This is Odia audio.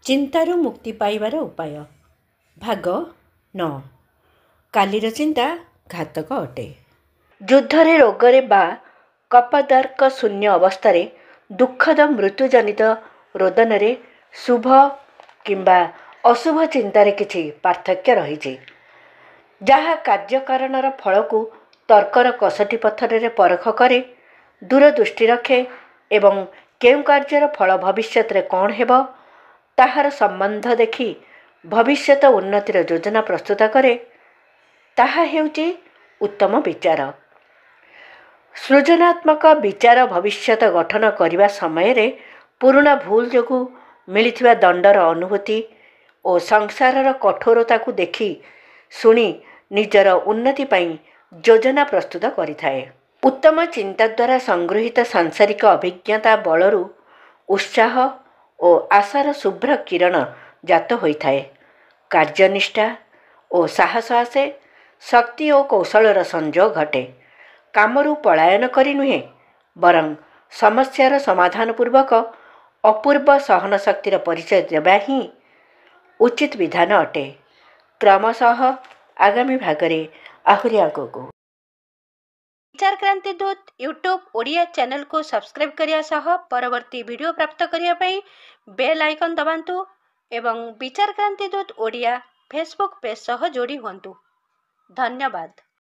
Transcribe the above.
ଚିନ୍ତାରୁ ମୁକ୍ତି ପାଇବାର ଉପାୟ ଭାଗ 9। କାଲିର ଚିନ୍ତା ଘାତକ ଅଟେ। ଯୁଦ୍ଧରେ, ରୋଗରେ ବା କପଦାର୍କ ଶୂନ୍ୟ ଅବସ୍ଥାରେ ଦୁଃଖଦ ମୃତ୍ୟୁଜନିତ ରୋଦନରେ ଶୁଭ କିମ୍ବା ଅଶୁଭ ଚିନ୍ତାରେ କିଛି ପାର୍ଥକ୍ୟ ରହିଛି। ଯାହା କାର୍ଯ୍ୟକାରଣର ଫଳକୁ ତର୍କର କଷଟି ପଥରରେ ପରଖ କରେ, ଦୂରଦୃଷ୍ଟି ରଖେ ଏବଂ କେଉଁ କାର୍ଯ୍ୟର ଫଳ ଭବିଷ୍ୟତରେ କ'ଣ ହେବ ତାହାର ସମ୍ବନ୍ଧ ଦେଖି ଭବିଷ୍ୟତ ଉନ୍ନତିର ଯୋଜନା ପ୍ରସ୍ତୁତ କରେ, ତାହା ହେଉଛି ଉତ୍ତମ ବିଚାର। ସୃଜନାତ୍ମକ ବିଚାର ଭବିଷ୍ୟତ ଗଠନ କରିବା ସମୟରେ ପୁରୁଣା ଭୁଲ ଯୋଗୁଁ ମିଳିଥିବା ଦଣ୍ଡର ଅନୁଭୂତି ଓ ସଂସାରର କଠୋରତାକୁ ଦେଖି ଶୁଣି ନିଜର ଉନ୍ନତି ପାଇଁ ଯୋଜନା ପ୍ରସ୍ତୁତ କରିଥାଏ। ଉତ୍ତମ ଚିନ୍ତା ଦ୍ୱାରା ସଂଗୃହୀତ ସାଂସାରିକ ଅଭିଜ୍ଞତା ବଳରୁ ଉତ୍ସାହ ଓ ଆଶାର ଶୁଭ୍ର କିରଣ ଜାତ ହୋଇଥାଏ। କାର୍ଯ୍ୟନିଷ୍ଠା ଓ ସାହସ ଆସେ, ଶକ୍ତି ଓ କୌଶଳର ସଂଯୋଗ ଘଟେ। କାମରୁ ପଳାୟନ କରି ନୁହେଁ, ବରଂ ସମସ୍ୟାର ସମାଧାନ ପୂର୍ବକ ଅପୂର୍ବ ସହନ ଶକ୍ତିର ପରିଚୟ ଦେବା ହିଁ ଉଚିତ ବିଧାନ ଅଟେ। କ୍ରମଶଃ ଆଗାମୀ ଭାଗରେ ଆହୁରି ଆଗକୁ। ବିଚାର କ୍ରାନ୍ତି ଦୂତ ୟୁଟ୍ୟୁବ ଓଡ଼ିଆ ଚ୍ୟାନେଲକୁ ସବସ୍କ୍ରାଇବ୍ କରିବା ସହ ପରବର୍ତ୍ତୀ ଭିଡ଼ିଓ ପ୍ରାପ୍ତ କରିବା ପାଇଁ ବେଲ୍ ଆଇକନ୍ ଦବାନ୍ତୁ ଏବଂ ବିଚାର କ୍ରାନ୍ତି ଦୂତ ଓଡ଼ିଆ ଫେସବୁକ୍ ପେଜ୍ ସହ ଯୋଡ଼ି ହୁଅନ୍ତୁ। ଧନ୍ୟବାଦ।